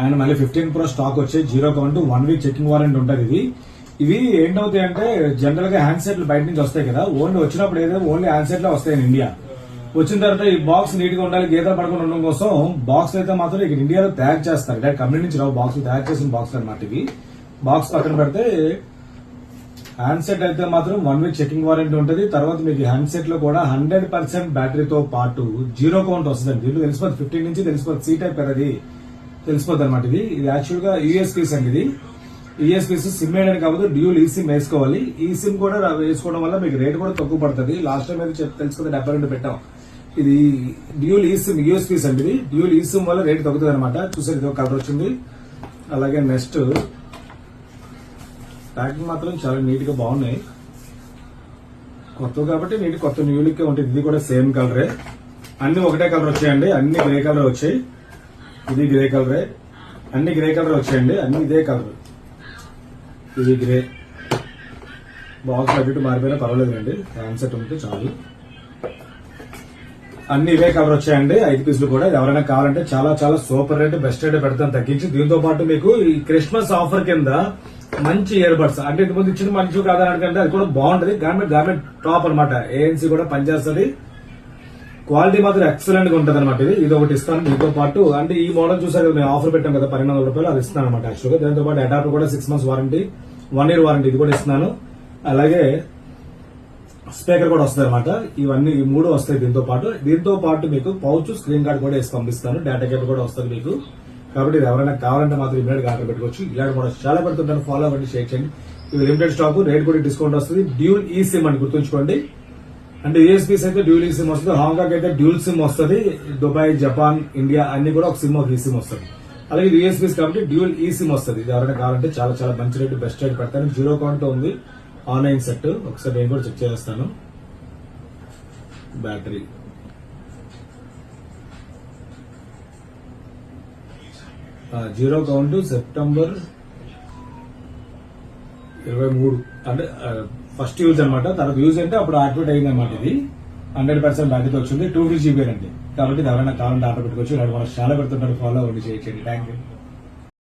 And మళ్ళీ 15 Pro stock వచ్చే 0 count 1 week checking warranty ఉంటుంది. ఇవి ఏంటవుతాయి అంటే జనరల్ గా హ్యాండ్ సెట్లు బయట నుంచి వస్తాయి కదా, ఓన్లీ వచ్చినప్పుడు ఏదైనా ఓన్లీ హ్యాండ్ సెట్ లో వస్తాయి ఇండియా. వచ్చిన తర్వాత ఈ బాక్స్ నీట్ గా ఉండాలి, గీతలు పడకుండా ఉండడం కోసం బాక్స్ అయితే మాత్రం ఇక్కడ ఇండియాలో తయారు చేస్తారు. డైరెక్ట్ కంపెనీ నుంచి రావు, బాక్స్ తయారు చేసిన బాక్స్ అనమాట ఇవి. బాక్స్ పక్కన పెడితే హ్యాండ్ సెట్ అయితే మాత్రం 1 వీక్ చెకింగ్ వారంటీ ఉంటుంది. తర్వాత మీకు హ్యాండ్ సెట్ లో కూడా 100% బ్యాటరీతో పాటు 0 కౌంట్ వస్తుంది. దీంట్లో తెలిసిపోతుంది 15 నుంచి తెలిసిపోతుంది, సీ టైప్ అది తెలిసిపోతుంది అనమాట. ఇది యాక్చువల్ గా యూఎస్పీస్ అండి. ఇది యూఎస్పీస్ సిమ్ వేయడానికి కాకపోతే డ్యూల్ ఈ సిమ్ వేసుకోవాలి. ఈ సిమ్ కూడా వేసుకోవడం వల్ల మీకు రేట్ కూడా తక్కువ పడుతుంది. లాస్ట్ టైం అయితే తెలుసుకుంటే 72 పెట్టాం. ఇది డ్యూల్ ఈ సిమ్ యూఎస్పీస్ అండి. ఇది డ్యూల్ ఈ సిమ్ వల్ల రేట్ తగ్గుతుంది అనమాట. చూసారు ఇది ఒక కలర్ వచ్చింది. అలాగే నెక్స్ట్ ప్యాకింగ్ మాత్రం చాలా నీట్ గా బాగున్నాయి, కొత్త కాబట్టి నీట్ కొత్త న్యూ లుక్ ఉంటుంది. ఇది కూడా సేమ్ కలరే, అన్ని ఒకటే కలర్ వచ్చాయండి. అన్ని గ్రే కలర్ వచ్చాయి. ఇది గ్రే కలరే, అన్ని గ్రే కలర్ వచ్చాయండి. అన్ని ఇదే కలర్, ఇది గ్రే. బాక్స్ అటు మారిపోయినా పర్వాలేదండి, హ్యాండ్సెట్ ఉంటే చాలు. అన్ని ఇవే కలర్ వచ్చాయండి. 5 పీసులు కూడా. ఎవరైనా కావాలంటే చాలా చాలా సూపర్ రేట్, బెస్ట్ రేట్ పెడతాను తగ్గించి. దీంతో పాటు మీకు ఈ క్రిస్మస్ ఆఫర్ కింద మంచి ఇయర్ బడ్స్, అంటే ఇంతకుముందు ఇచ్చిన మంచి కాదని అడగంటే అది కూడా బాగుంటది. గార్మెంట్ టాప్ అనమాట, ఏఎన్సీ కూడా పనిచేస్తుంది. క్వాలిటీ మాత్రం ఎక్సలెంట్ గా ఉంటది అనమాట. ఇది ఒకటి ఇస్తాను. దీంతో పాటు అంటే ఈ మోడల్ చూసారు మేము ఆఫర్ పెట్టాం కదా 1200 రూపాయలు, అది ఇస్తున్నాను అనమాట. యాక్చువల్గా దాంతో పాటు అడాప్టర్ కూడా 6 months వారంటీ, 1 year వారంటీ, ఇది కూడా ఇస్తున్నాను. అలాగే స్పీకర్ కూడా వస్తుంది అనమాట. ఇవన్నీ ఈ 3 వస్తాయి దీంతో పాటు మీకు పౌచ్, స్క్రీన్ గార్డ్ కూడా వేసి పంపిస్తాను. డేటా కేబుల్ కూడా వస్తుంది మీకు. కాబట్టి ఇది ఎవరైనా కావాలంటే మాత్రం ఇమీడియట్ గా ఆర్డర్ పెట్టుకోవచ్చు. ఇలాంటి మోడల్స్ చాలా పెడుతుంటాను, ఫాలో అవ్వండి, షేర్ చేయండి. ఇది లిమిటెడ్ స్టాక్, రేట్ కూడా డిస్కౌంట్ వస్తుంది. డ్యూల్ ఈ సిమ్ అని గుర్తుంచుకోండి. అంటే యూఎస్పీస్ అయితే డ్యూల్ ఈ సిమ్ వస్తుంది, హాంకాంగ్ అయితే డ్యూల్ సిమ్ వస్తుంది, దుబాయ్, జపాన్, ఇండియా అన్ని కూడా ఒక సిమ్ ఒక ఈ సిమ్ వస్తుంది. అలాగే యూఎస్పీస్ కాబట్టి డ్యూల్ ఈ సిమ్ వస్తుంది. ఇది ఎవరైనా కావాలంటే చాలా చాలా మంచి రేట్, బెస్ట్ రేట్ పెడతాను. 0 కౌంట్ ఉంది ఆన్లైన్ సెట్. ఒకసారి నేను కూడా చెక్ చేస్తాను. బ్యాటరీ 0 కౌంట్ సెప్టెంబర్ 23, అంటే ఫస్ట్ యూజ్ అనమాట. తర్వాత యూజ్ అంటే అప్పుడు యాక్టివేట్ అయింది అనమాట. ఇది 100% బ్యాటరీతో వచ్చింది, 250 GB అండి. కాబట్టి ఎవరైనా కావాలంటే ఆర్డర్ పెట్టుకోవచ్చు. ఇలాంటి వాళ్ళు చాలా పెడుతుంటారు, ఫాలో అవ్వండి, చేయండి. Thank you.